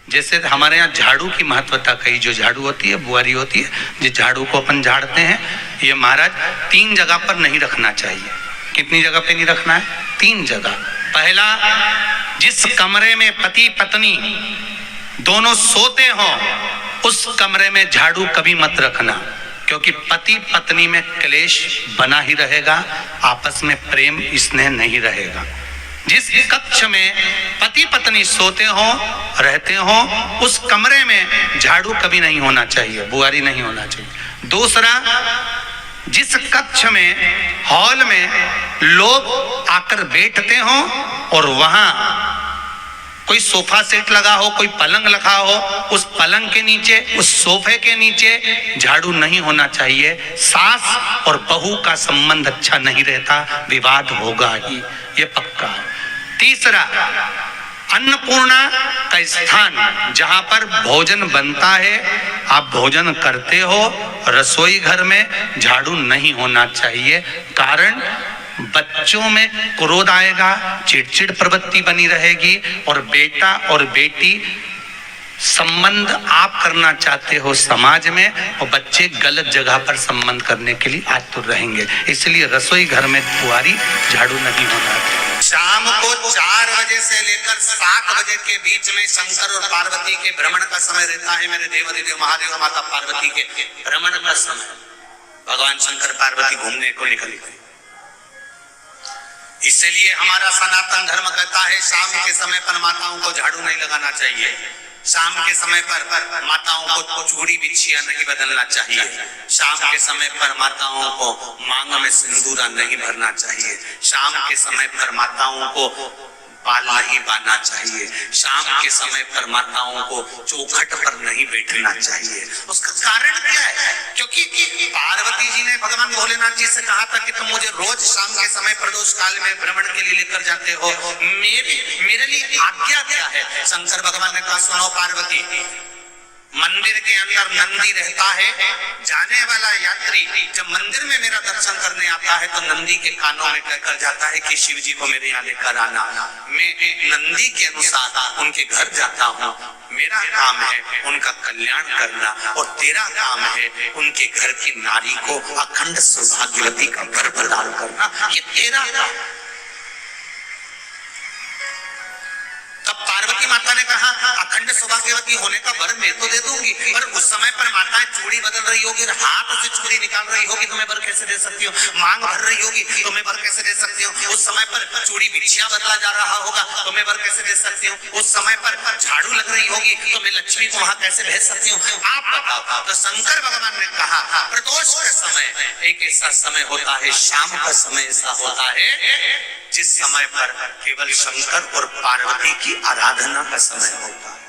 जैसे हमारे यहाँ झाड़ू की महत्वता कही, जो झाड़ू होती है, बुआरी होती है, जिस झाड़ू को अपन झाड़ते हैं, ये महाराज 3 जगह पर नहीं रखना चाहिए। कितनी जगह पे नहीं रखना है? 3 जगह। पहला, जिस कमरे में पति पत्नी दोनों सोते हो उस कमरे में झाड़ू कभी मत रखना, क्योंकि पति पत्नी में क्लेश बना ही रहेगा, आपस में प्रेम स्नेह नहीं रहेगा। जिस कक्ष में पति पत्नी सोते हो रहते हो उस कमरे में झाड़ू कभी नहीं होना चाहिए, बुआरी नहीं होना चाहिए। दूसरा, जिस कक्ष में हॉल में लोग आकर बैठते हो और वहां कोई सोफा सेट लगा हो, कोई पलंग लगा हो, उस पलंग के नीचे, उस सोफे के नीचे झाड़ू नहीं होना चाहिए। सास और बहू का संबंध अच्छा नहीं रहता, विवाद होगा ही, ये पक्का है। तीसरा, अन्नपूर्णा का स्थान जहां पर भोजन बनता है, आप भोजन करते हो, रसोई घर में झाड़ू नहीं होना चाहिए। कारण बच्चों में क्रोध आएगा, चिड़चिड़ प्रवृत्ति बनी रहेगी, और बेटा और बेटी संबंध आप करना चाहते हो समाज में, और बच्चे गलत जगह पर संबंध करने के लिए आतुर रहेंगे। इसलिए रसोई घर में बुआरी झाड़ू नहीं होना चाहिए। शाम को 4 बजे से लेकर 7 बजे के बीच में शंकर और पार्वती के भ्रमण का समय रहता है। मेरे देवादिदेव महादेव माता पार्वती के भ्रमण का समय, भगवान शंकर पार्वती घूमने को निकल गए। इसलिए हमारा सनातन धर्म कहता है शाम के समय पर माताओं को झाड़ू नहीं लगाना चाहिए। शाम के समय पर माताओं को चूड़ी बिछिया नहीं बदलना चाहिए। शाम के समय पर माताओं को मांग में सिंदूरा नहीं भरना चाहिए। शाम के समय पर माताओं को बाल नहीं बांधना चाहिए। शाम के समय पर माताओं को चौखट पर नहीं बैठना चाहिए। उसका कारण क्या है? क्योंकि पार्वती जी ने भगवान भोलेनाथ जी से कहा था कि तुम मुझे रोज शाम के समय प्रदोष काल में भ्रमण के लिए लेकर जाते हो, मेरे लिए आज्ञा क्या है? शंकर भगवान ने कहा, सुनो पार्वती, मंदिर के अंदर नंदी रहता है। जाने वाला यात्री जब मंदिर में मेरा दर्शन करने आता है तो नंदी के कानों में कहकर जाता है कि शिव जी को मेरे यहाँ लेकर आना। मैं नंदी के अनुसार उनके घर जाता हूँ। मेरा काम है उनका कल्याण करना, और तेरा काम है उनके घर की नारी को अखंड सौभाग्यवती का घर प्रदान करना। ये तेरा काम। तब पार्वती माता ने कहा, अखंड सौभाग्यवती होने का वर मैं तो दे दूंगी, पर उस समय पर माताएं चूड़ी बदल रही होगी, हाथ से चूड़ी निकाल रही होगी, तो मैं वर कैसे दे सकती हूँ? मांग भर रही होगी तो मैं वर कैसे दे सकती हूँ? उस समय पर चूड़ी बिछिया बदला जा रहा होगा तो मैं वर कैसे दे सकती हूँ? उस समय पर झाड़ू लग रही होगी तो मैं लक्ष्मी को वहां कैसे भेज सकती हूँ? आप बताओ। तो शंकर भगवान ने कहा, प्रदोष का समय एक ऐसा समय होता है, शाम का समय ऐसा होता है जिस समय पर केवल शंकर और पार्वती की आराधना का समय होता है।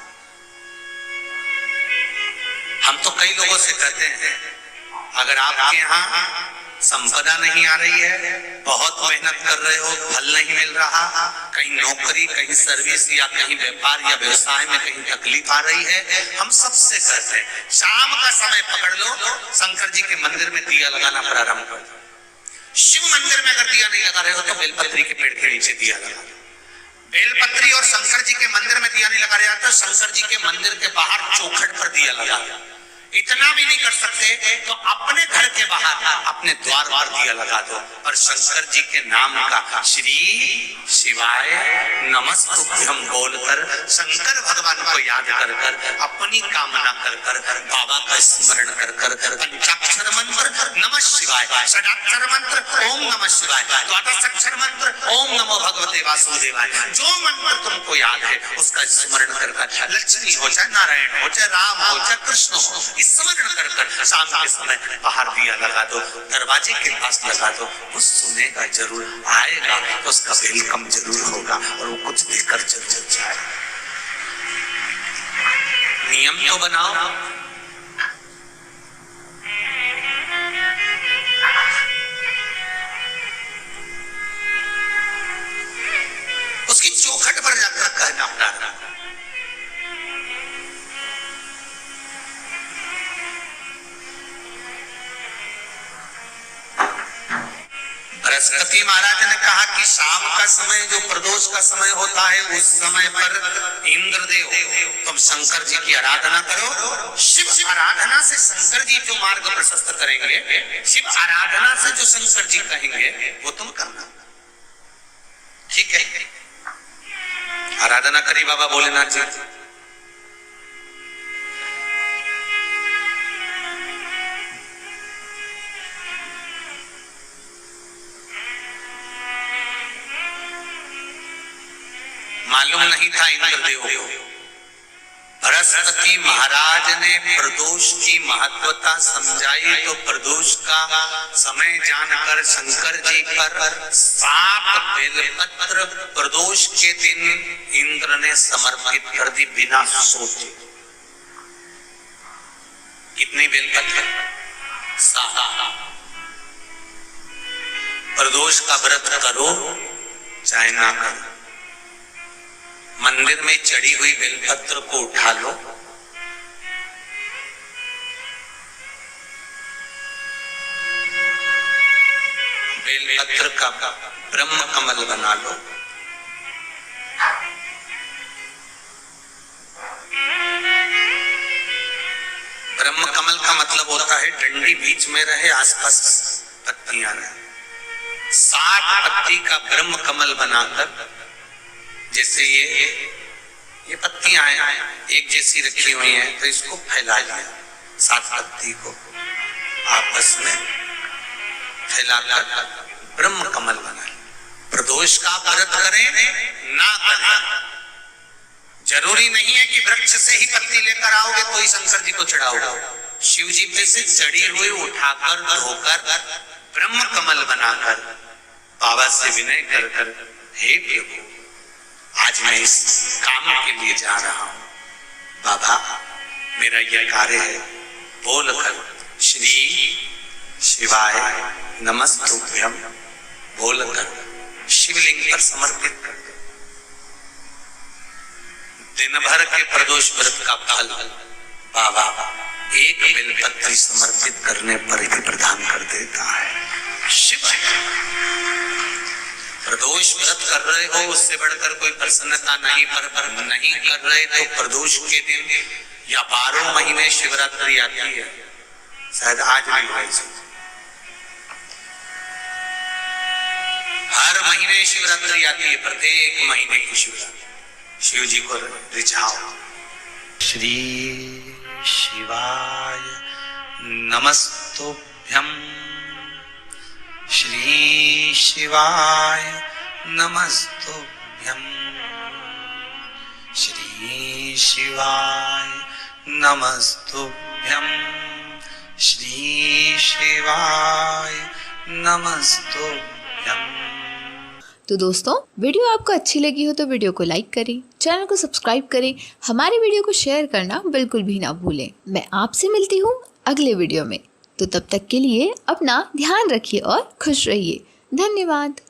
हम तो कई लोगों से कहते हैं, अगर आपके यहाँ संपदा नहीं आ रही है, बहुत मेहनत कर रहे हो, फल नहीं मिल रहा, कहीं नौकरी, कहीं सर्विस या कहीं व्यापार या व्यवसाय में कहीं तकलीफ आ रही है, हम सबसे कहते हैं शाम का समय पकड़ लो, शंकर जी के मंदिर में दिया लगाना प्रारंभ कर दो। शिव मंदिर में अगर दिया नहीं लगा रहे हो तो बेलपत्री के पेड़ के नीचे दिया लगा। बेलपत्री और शंकर जी के मंदिर में दिया नहीं लगा रहा तो शंकर जी के मंदिर के बाहर चौखट पर दिया लगा। इतना भी नहीं कर सकते तो अपने घर के बाहर अपने द्वार पर दिया लगा दो, और शंकर जी के नाम का श्री शिवाय नमस्तुभ्यं बोलकर शंकर भगवान को याद कर कर, अपनी कामना कर कर, बाबा का स्मरण कर कर, पंचाक्षर मंत्र नमः शिवाय, षडाक्षर मंत्र ओम नमः शिवाय, द्वादशाक्षर मंत्र ओम नमो भगवते वासुदेवाय, जो मंत्र तुमको याद है उसका स्मरण कर कर, लक्ष्मी हो चाहे नारायण हो चाहे राम हो चाहे कृष्ण हो, स्मरण कर कर शाम के समय बाहर दिया लगा दो, दरवाजे के पास लगा दो। वो सुनेगा जरूर, आएगा तो उसका वेलकम जरूर होगा और वो कुछ देकर जरूर जाए। नियम तो बनाओ। उसकी चौखट पर जाकर कहना प्रारंभ। बृहस्पति महाराज ने कहा कि शाम का समय जो प्रदोष का समय होता है उस समय पर इंद्रदेव तुम शंकर जी की आराधना करो। शिव आराधना से शंकर जी जो मार्ग प्रशस्त करेंगे, शिव आराधना से जो शंकर जी कहेंगे वो तुम करना। ठीक है, आराधना करी बाबा भोलेनाथ जी। मालूम नहीं था इंद्रदेव को। बृहस्पति महाराज ने प्रदोष की महत्वता समझाई तो प्रदोष का समय जानकर शंकर जी पर 7 बेलपत्र प्रदोष के दिन इंद्र ने समर्पित कर दी बिना सोचे। कितनी बेलपत्र? 7। प्रदोष का व्रत करो चाहे ना करो, मंदिर में चढ़ी हुई बेलपत्र को उठा लो, बेलपत्र का ब्रह्म कमल बना लो, ब्रह्म कमल का मतलब होता है डंडी बीच में रहे, आसपास पत्तियां रहे। 7 पत्ती का ब्रह्म कमल बनाकर, जैसे ये पत्तियां एक जैसी रखी हुई हैं तो इसको फैला लिया, 7 पत्ती को आपस में फैलाकर ब्रह्म कमल बना लिया। प्रदोष का व्रत करें ना करें, जरूरी नहीं है कि वृक्ष से ही पत्ती लेकर आओगे तो ही शंकर जी को चढ़ाओगे। शिव जी पे से चढ़ी हुई उठाकर धोकर ब्रह्म कमल बनाकर बाबा से विनय कर कर, हे प्रभु आज मैं इस काम के लिए जा रहा हूं, बाबा मेरा यह कार्य है, बोल कर श्री शिवाय नमस्तुभ्यम बोल कर शिवलिंग पर समर्पित कर दो। दिन भर के प्रदोष व्रत का फल बाबा एक बेलपत्री समर्पित करने पर ही प्रदान कर देता है। शिव प्रदोष व्रत कर रहे हो उससे बढ़कर कोई प्रसन्नता नहीं, पर नहीं कर रहे तो प्रदोष के दिन या 12 महीने शिवरात्रि आती है, शायद आज भी हुई, हर महीने शिवरात्रि आती है, प्रत्येक महीने की शिवरात्रि। शिव जी को रिझाओ। श्री शिवाय नमस्तुभ्यम, श्री शिवाय नमस्तुभ्यम, श्री शिवाय नमस्तुभ्यम, श्री शिवाय नमस्तुभ्यम। तो दोस्तों, वीडियो आपको अच्छी लगी हो तो वीडियो को लाइक करें, चैनल को सब्सक्राइब करें, हमारे वीडियो को शेयर करना बिल्कुल भी ना भूलें। मैं आपसे मिलती हूँ अगले वीडियो में, तो तब तक के लिए अपना ध्यान रखिए और खुश रहिए। धन्यवाद।